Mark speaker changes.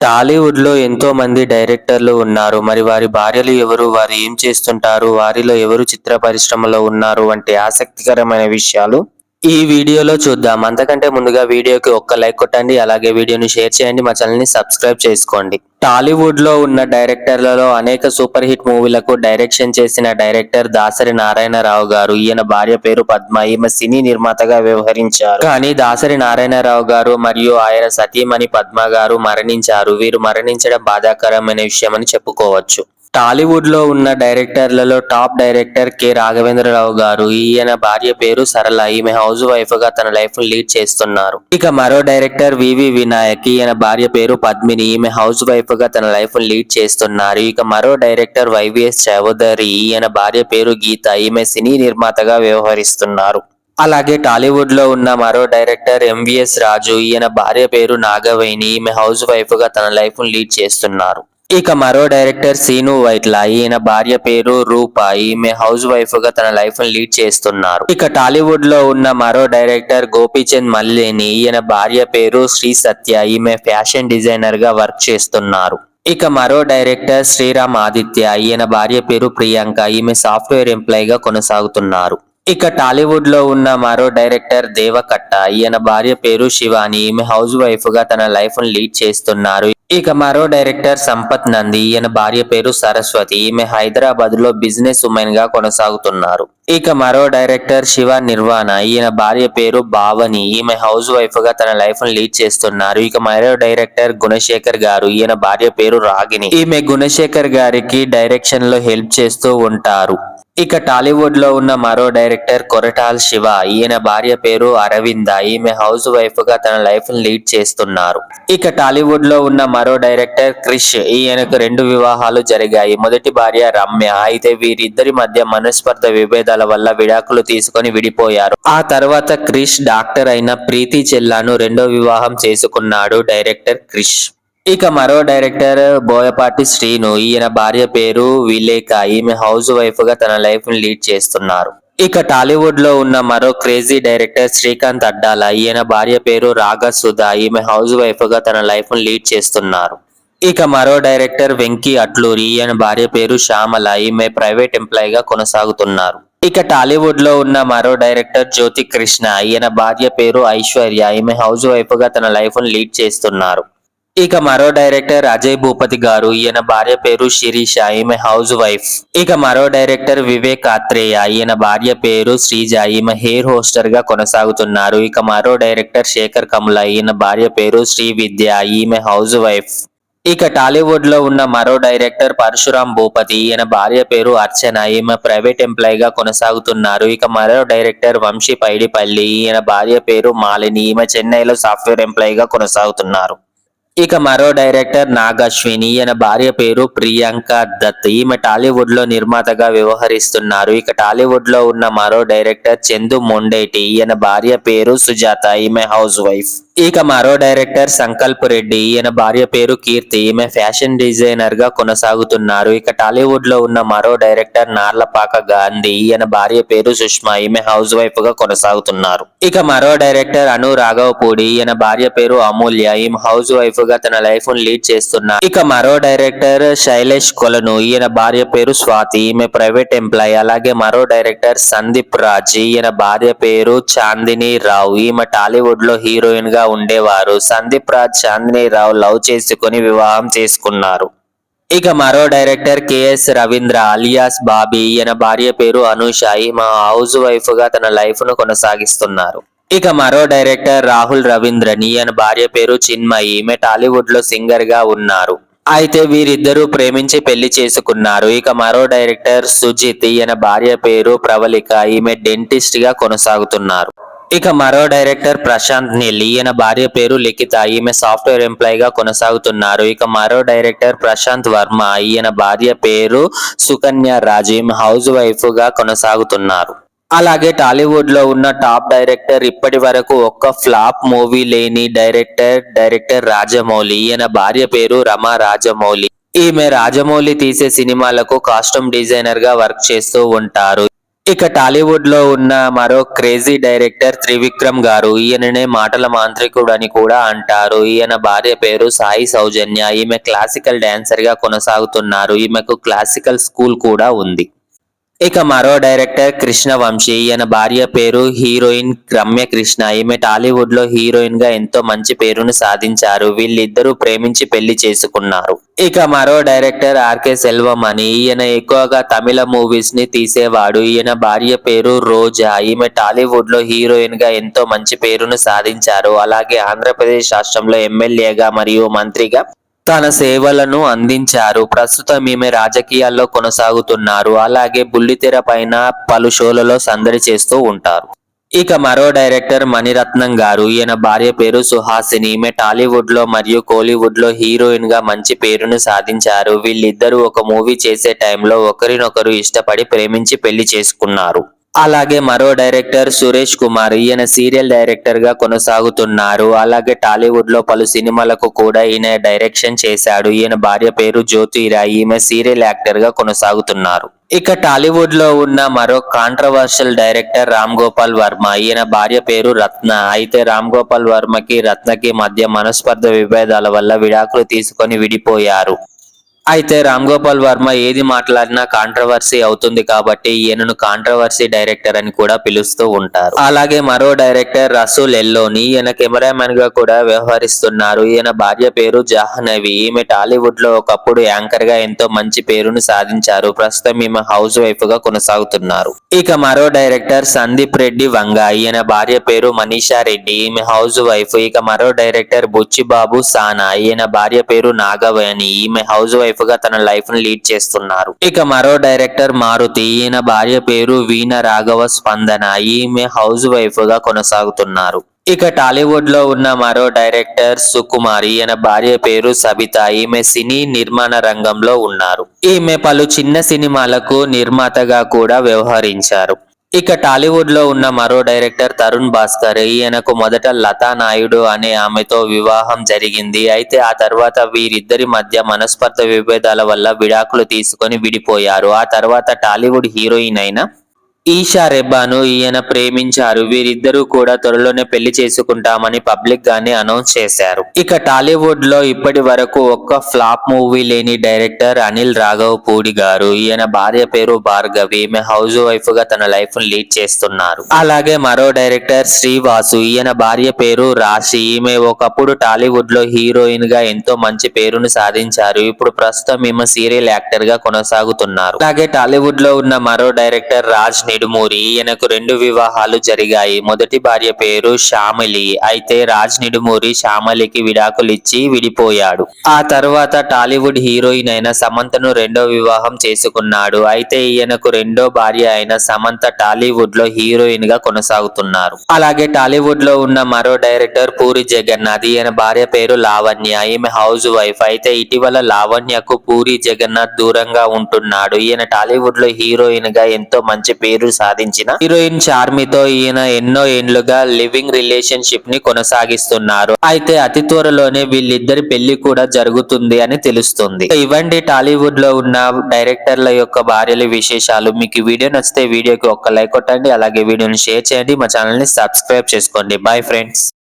Speaker 1: టాలీవుడ్ లో ఎంతో మంది డైరెక్టర్లు ఉన్నారు. మరి వారి భార్యలు ఎవరు? వారు ఏం చేస్తుంటారు? వారిలో ఎవరు చిత్ర పరిశ్రమలో ఉన్నారు? వంటి ఆసక్తికరమైన విషయాలు ఈ వీడియోలో చూద్దాం. అంతకంటే ముందుగా వీడియోకి ఒక్క లైక్ కొట్టండి. అలాగే వీడియోని షేర్ చేయండి. మా ఛానల్ ని సబ్స్క్రైబ్ చేసుకోండి. టాలీవుడ్ లో ఉన్న డైరెక్టర్లలో అనేక సూపర్ హిట్ మూవీలకు డైరెక్షన్ చేసిన డైరెక్టర్ దాసరి నారాయణరావు గారు. ఈయన భార్య పేరు పద్మ. ఈమె సినీ నిర్మాతగా వ్యవహరించారు. కానీ దాసరి నారాయణరావు గారు మరియు ఆయన సతీమణి పద్మ గారు మరణించారు. వీరు మరణించడం బాధాకరమైన విషయమని చెప్పుకోవచ్చు. టాలీవుడ్ లో ఉన్న డైరెక్టర్లలో టాప్ డైరెక్టర్ కె రాఘవేంద్రరావు గారు. ఈయన భార్య పేరు సరళ. ఈమె హౌస్ వైఫ్ గా తన లైఫ్ లీడ్ చేస్తున్నారు. ఇక మరో డైరెక్టర్ వివి వినాయక్. ఈయన భార్య పేరు పద్మిని. ఈమె హౌస్ వైఫ్ గా తన లైఫ్ లీడ్ చేస్తున్నారు. ఇక మరో డైరెక్టర్ వైవిఎస్ చౌదరి. ఈయన భార్య పేరు గీత. ఈమె సినీ నిర్మాతగా వ్యవహరిస్తున్నారు. అలాగే టాలీవుడ్ లో ఉన్న మరో డైరెక్టర్ ఎంవిఎస్ రాజు. ఈయన భార్య పేరు నాగవేణి. ఈమె హౌస్ వైఫ్ గా తన లైఫ్ లీడ్ చేస్తున్నారు. ఇక మరో డైరెక్టర్ సీను వైట్ల. ఈయన భార్య పేరు రూప. ఈమె హౌస్ వైఫ్ గా తన లైఫ్ లీడ్ చేస్తున్నారు. ఇక టాలీవుడ్ లో ఉన్న మరో డైరెక్టర్ గోపీచంద్ మల్లేని. ఈయన భార్య పేరు శ్రీ సత్య. ఈమె ఫ్యాషన్ డిజైనర్ గా వర్క్ చేస్తున్నారు. ఇక మరో డైరెక్టర్ శ్రీరామ్ ఆదిత్య. ఈయన భార్య పేరు ప్రియాంక. ఈమె సాఫ్ట్వేర్ ఎంప్లాయ్ గా కొనసాగుతున్నారు. ఇక టాలీవుడ్ లో ఉన్న మరో డైరెక్టర్ దేవకట్ట. ఈయన భార్య పేరు శివాని. ఈమె హౌస్ వైఫ్ గా తన లైఫ్ లీడ్ చేస్తున్నారు. ఇక మరో డైరెక్టర్ సంపత్ నంది. ఈయన భార్య పేరు సరస్వతి. ఈమె హైదరాబాద్ లో బిజినెస్ ఉమెన్ గా కొనసాగుతున్నారు. ఇక మరో డైరెక్టర్ శివ నిర్వాణ. ఈయన భార్య పేరు భావని. ఈమె హౌస్ వైఫ్ గా తన లైఫ్ లీడ్ చేస్తున్నారు. ఇక మరో డైరెక్టర్ గుణశేఖర్ గారు. ఈయన భార్య పేరు రాగిని. ఈమె గుణశేఖర్ గారికి డైరెక్షన్ లో హెల్ప్ చేస్తూ ఉంటారు. ఇక టాలీవుడ్ లో ఉన్న మరో డైరెక్టర్ కొరటాల్ శివ. ఈయన భార్య పేరు అరవింద. ఈమె హౌస్ వైఫ్ గా తన లైఫ్ లీడ్ చేస్తున్నారు. ఇక టాలీవుడ్ లో ఉన్న మరో డైరెక్టర్ క్రిష్. ఈయనకు 2 వివాహాలు జరిగాయి. మొదటి భార్య రమ్య. అయితే వీరిద్దరి మధ్య మనస్పర్ధ విభేదాల వల్ల విడాకులు తీసుకొని విడిపోయారు. ఆ తర్వాత క్రిష్ డాక్టర్ అయిన ప్రీతి చెల్లాను 2వ వివాహం చేసుకున్నాడు డైరెక్టర్ క్రిష్. ఇక మరో డైరెక్టర్ బోయపాటి శ్రీను. ఈయన భార్య పేరు విలేక. ఈమె హౌస్ వైఫ్ గా తన లైఫ్ ని లీడ్ చేస్తున్నారు. ఇక టాలీవుడ్ లో ఉన్న మరో క్రేజీ డైరెక్టర్ శ్రీకాంత్ అడ్డాల. ఈయన భార్య పేరు రాగసుధ. ఈమె హౌస్ వైఫ్ గా తన లైఫ్ ని లీడ్ చేస్తున్నారు. ఇక మరో డైరెక్టర్ వెంకీ అట్లూరి. ఈయన భార్య పేరు శ్యామల. ఈమె ప్రైవేట్ ఎంప్లాయ్ గా కొనసాగుతున్నారు. ఇక టాలీవుడ్ లో ఉన్న మరో డైరెక్టర్ జ్యోతి కృష్ణ. ఈయన భార్య పేరు ఐశ్వర్య. ఈమె హౌస్ వైఫ్ గా తన లైఫ్ ని లీడ్ చేస్తున్నారు. ఇక మరో డైరెక్టర్ అజయ్ భూపతి గారు. ఈయన భార్య పేరు శిరీష. ఈమె హౌస్ వైఫ్. ఇక మరో డైరెక్టర్ వివేక్ ఆత్రేయ. ఈయన భార్య పేరు శ్రీజ. ఈమె హెయిర్ హోస్టర్ గా కొనసాగుతున్నారు. ఇక మరో డైరెక్టర్ శేఖర్ కమల. ఈయన భార్య పేరు శ్రీ విద్య. ఈమె హౌస్ వైఫ్. ఇక టాలీవుడ్ లో ఉన్న మరో డైరెక్టర్ పరశురామ్ భూపతి. ఈయన భార్య పేరు అర్చన. ఈమె ప్రైవేట్ ఎంప్లాయ్ గా కొనసాగుతున్నారు. ఇక మరో డైరెక్టర్ వంశీ పైడిపల్లి. ఈయన భార్య పేరు మాలిని. ఈమె చెన్నైలో సాఫ్ట్వేర్ ఎంప్లాయ్ గా కొనసాగుతున్నారు. ఇక మరో డైరెక్టర్ నాగశ్విని. ఈయన భార్య పేరు ప్రియాంక దత్. ఈమె టాలీవుడ్ లో నిర్మాతగా వ్యవహరిస్తున్నారు. ఇక టాలీవుడ్ లో ఉన్న మరో డైరెక్టర్ చందు మొండేటి. ఈయన భార్య పేరు సుజాత. ఈమె హౌస్ వైఫ్. ఇక మరో డైరెక్టర్ సంకల్ప్ రెడ్డి. ఈయన భార్య పేరు కీర్తి. ఈమె ఫ్యాషన్ డిజైనర్ గా కొనసాగుతున్నారు. ఇక టాలీవుడ్ లో ఉన్న మరో డైరెక్టర్ నార్లపాక గాంధీ. ఈయన భార్య పేరు సుష్మా. ఈమె హౌస్ వైఫ్ గా కొనసాగుతున్నారు. ఇక మరో డైరెక్టర్ అను రాఘవపూడి. ఈయన భార్య పేరు అమూల్య. ఈమె హౌస్ వైఫ్ గా తన లైఫ్ లీడ్ చేస్తున్నారు. ఇక మరో డైరెక్టర్ శైలేష్ కొలను. ఈయన భార్య పేరు స్వాతి. ఈమె ప్రైవేట్ ఎంప్లాయ్. అలాగే మరో డైరెక్టర్ సందీప్ రాజ్. ఈయన భార్య పేరు చాందిని రావు. ఈమె టాలీవుడ్ లో హీరోయిన్ గా ఉండేవారు. సందీప్ రాజ్ చాందిని రావు లవ్ చేసుకుని వివాహం చేసుకున్నారు. ఇక మరో director KS Ravindra alias Bobby. ఈయన భార్య పేరు అనూష. ఈమె హౌస్ వైఫ్ గా తన లైఫ్ ను కొనసాగిస్తున్నారు. ఇక మరో డైరెక్టర్ రాహుల్ రవీంద్రన్. ఈయన భార్య పేరు చిన్మయి. ఈమె టాలీవుడ్ లో సింగర్ గా ఉన్నారు. అయితే వీరిద్దరూ ప్రేమించి పెళ్లి చేసుకున్నారు. ఇక మరో డైరెక్టర్ సుజిత్. ఈయన భార్య పేరు ప్రవళిక. ఈమె డెంటిస్ట్ గా కొనసాగుతున్నారు. ఇక మరో డైరెక్టర్ ప్రశాంత్ నీల్. ఈయన భార్య పేరు లిఖిత. ఈమె సాఫ్ట్వేర్ ఎంప్లాయ్ గా కొనసాగుతున్నారు. ఇక మరో డైరెక్టర్ ప్రశాంత్ వర్మ. ఈయన భార్య పేరు సుకన్య రాజ్. ఈమె హౌస్ వైఫ్ గా కొనసాగుతున్నారు. అలాగే టాలీవుడ్ లో ఉన్న టాప్ డైరెక్టర్ ఇప్పటి వరకు ఒక్క ఫ్లాప్ మూవీ లేని డైరెక్టర్ రాజమౌళి. ఈయన భార్య పేరు రమా రాజమౌళి. ఈమె రాజమౌళి తీసే సినిమాలకు కాస్ట్యూమ్ డిజైనర్ గా వర్క్ చేస్తూ ఉంటారు. ఇక టాలీవుడ్ లో ఉన్న మరో క్రేజీ డైరెక్టర్ త్రివిక్రమ్ గారు. ఈయననే మాటల మాంత్రికుడు అని కూడా అంటారు. ఈయన భార్య పేరు సాయి సౌజన్య. ఈమె క్లాసికల్ డాన్సర్ గా కొనసాగుతున్నారు. ఈమెకు క్లాసికల్ స్కూల్ కూడా ఉంది. ఇక మరో డైరెక్టర్ కృష్ణ వంశీ. ఈయన భార్య పేరు హీరోయిన్ రమ్య కృష్ణ. ఈమె టాలీవుడ్ లో హీరోయిన్ గా ఎంతో మంచి పేరును సాధించారు. వీళ్ళిద్దరూ ప్రేమించి పెళ్లి చేసుకున్నారు. ఇక మరో డైరెక్టర్ ఆర్కే సెల్వం అని. ఈయన ఎక్కువగా తమిళ మూవీస్ ని తీసేవాడు. ఈయన భార్య పేరు రోజా. ఈమె టాలీవుడ్ లో హీరోయిన్ గా ఎంతో మంచి పేరును సాధించారు. అలాగే ఆంధ్రప్రదేశ్ రాష్ట్రంలో ఎమ్మెల్యేగా మరియు మంత్రిగా తన సేవలను అందించారు. ప్రస్తుతం ఈమె రాజకీయాల్లో కొనసాగుతున్నారు. అలాగే బుల్లితెర పైన పలు షోలలో సందడి చేస్తూ ఉంటారు. ఇక మరో డైరెక్టర్ మణిరత్నం గారు. ఈయన భార్య పేరు సుహాసిని. ఈమె టాలీవుడ్ లో మరియు కోలీవుడ్ లో హీరోయిన్ గా మంచి పేరును సాధించారు. వీళ్ళిద్దరూ ఒక మూవీ చేసే టైంలో ఒకరినొకరు ఇష్టపడి ప్రేమించి పెళ్లి చేసుకున్నారు. అలాగే మరో డైరెక్టర్ సురేష్ కుమార్. ఈయన సీరియల్ డైరెక్టర్ గా కొనసాగుతున్నారు. అలాగే టాలీవుడ్ లో పలు సినిమాలకు కూడా ఈయన డైరెక్షన్ చేశాడు. ఈయన భార్య పేరు జ్యోతిరాయ్. ఈమె సీరియల్ యాక్టర్ గా కొనసాగుతున్నారు. ఇక టాలీవుడ్ లో ఉన్న మరో కాంట్రవర్షియల్ డైరెక్టర్ రామ్ గోపాల్ వర్మ. ఈయన భార్య పేరు రత్న. అయితే రామ్ గోపాల్ వర్మకి రత్నకి మధ్య మనస్పర్ధ విభేదాల వల్ల విడాకులు తీసుకొని విడిపోయారు. అయితే రామ్ గోపాల్ వర్మ ఏది మాట్లాడినా కాంట్రవర్సీ అవుతుంది కాబట్టి ఈయనను కాంట్రవర్సీ డైరెక్టర్ అని కూడా పిలుస్తూ ఉంటారు. అలాగే మరో డైరెక్టర్ రసూల్ ఎల్లోని. ఈయన కెమెరామెన్ గా కూడా వ్యవహరిస్తున్నారు. ఈయన భార్య పేరు జాహ్నవి. ఈమె టాలీవుడ్ లో ఒకప్పుడు యాంకర్ గా ఎంతో మంచి పేరును సాధించారు. ప్రస్తుతం ఈమె హౌస్ వైఫ్ గా కొనసాగుతున్నారు. ఇక మరో డైరెక్టర్ సందీప్ రెడ్డి వంగ. ఈయన భార్య పేరు మనీషా రెడ్డి. ఈమె హౌస్ వైఫ్. ఇక మరో డైరెక్టర్ బుచ్చిబాబు సానా. ఈయన భార్య పేరు నాగవేణి. ఈమె హౌస్ వైఫ్ గా తన లైఫ్ ను లీడ్ చేస్తున్నారు. ఇక మరో డైరెక్టర్ మారుతి. ఈయన భార్య పేరు వీణ రాఘవ స్పందన. ఈమె హౌస్ వైఫ్ గా కొనసాగుతున్నారు. ఇక టాలీవుడ్ లో ఉన్న మరో డైరెక్టర్ సుకుమార్. ఈయన భార్య పేరు సబిత. ఈమె సినీ నిర్మాణ రంగంలో ఉన్నారు. ఈమె పలు చిన్న సినిమాలకు నిర్మాతగా కూడా వ్యవహరించారు. ఇక టాలీవుడ్ లో ఉన్న మరో డైరెక్టర్ తరుణ్ భాస్కర్. ఈయనకు మొదట లతా నాయుడు అనే ఆమెతో వివాహం జరిగింది. అయితే ఆ తర్వాత వీరిద్దరి మధ్య మనస్పర్ధ విభేదాల వల్ల విడాకులు తీసుకొని విడిపోయారు. ఆ తర్వాత టాలీవుడ్ హీరోయిన్ అయిన ఈషా రెబ్బాను ఈయన ప్రేమించారు. వీరిద్దరూ కూడా త్వరలోనే పెళ్లి చేసుకుంటామని పబ్లిక్ గానే అనౌన్స్ చేశారు. ఇక టాలీవుడ్ లో ఇప్పటి వరకు ఒక్క ఫ్లాప్ మూవీ లేని డైరెక్టర్ అనిల్ రాఘవ్ పూడి గారు. ఈయన భార్య పేరు భార్గవి. ఈమె హౌస్ వైఫ్ గా తన లైఫ్ ను లీడ్ చేస్తున్నారు. అలాగే మరో డైరెక్టర్ శ్రీవాసు. ఈయన భార్య పేరు రాశి. ఈమె ఒకప్పుడు టాలీవుడ్ లో హీరోయిన్ గా ఎంతో మంచి పేరును సాధించారు. ఇప్పుడు ప్రస్తుతం ఈమె సీరియల్ యాక్టర్ గా కొనసాగుతున్నారు. అలాగే టాలీవుడ్ లో ఉన్న మరో డైరెక్టర్ రాజ్ నిడుమూరి. ఈయనకు 2 వివాహాలు జరిగాయి. మొదటి భార్య పేరు శ్యామలి. అయితే రాజ్ నిడుమూరి శ్యామలికి విడాకులు ఇచ్చి విడిపోయాడు. ఆ తర్వాత టాలీవుడ్ హీరోయిన్ అయిన సమంతను రెండో వివాహం చేసుకున్నాడు. అయితే ఈయనకు రెండో భార్య అయిన సమంత టాలీవుడ్ లో హీరోయిన్ గా కొనసాగుతున్నారు. అలాగే టాలీవుడ్ లో ఉన్న మరో డైరెక్టర్ పూరి జగన్నాథ్. ఈయన భార్య పేరు లావణ్య. ఈమె హౌస్ వైఫ్. అయితే ఇటీవల లావణ్యకు పూరి జగన్నాథ్ దూరంగా ఉంటున్నాడు. ఈయన టాలీవుడ్ లో హీరోయిన్ గా ఎంతో మంచి పేరు సాధించిన హీరోయిన్ చార్మితో ఈయన ఎన్నో ఏండ్లుగా లివింగ్ రిలేషన్షిప్ ని కొనసాగిస్తున్నారు. అయితే అతి త్వరలోనే వీళ్ళిద్దరి పెళ్లి కూడా జరుగుతుంది అని తెలుస్తుంది. ఇవండి టాలీవుడ్ లో ఉన్న డైరెక్టర్ల యొక్క భార్యల విశేషాలు. మీకు ఈ వీడియో నచ్చితే వీడియోకి ఒక్క లైక్ కొట్టండి. అలాగే వీడియోని షేర్ చేయండి. మా ఛానల్ ని సబ్స్క్రైబ్ చేసుకోండి. Bye friends.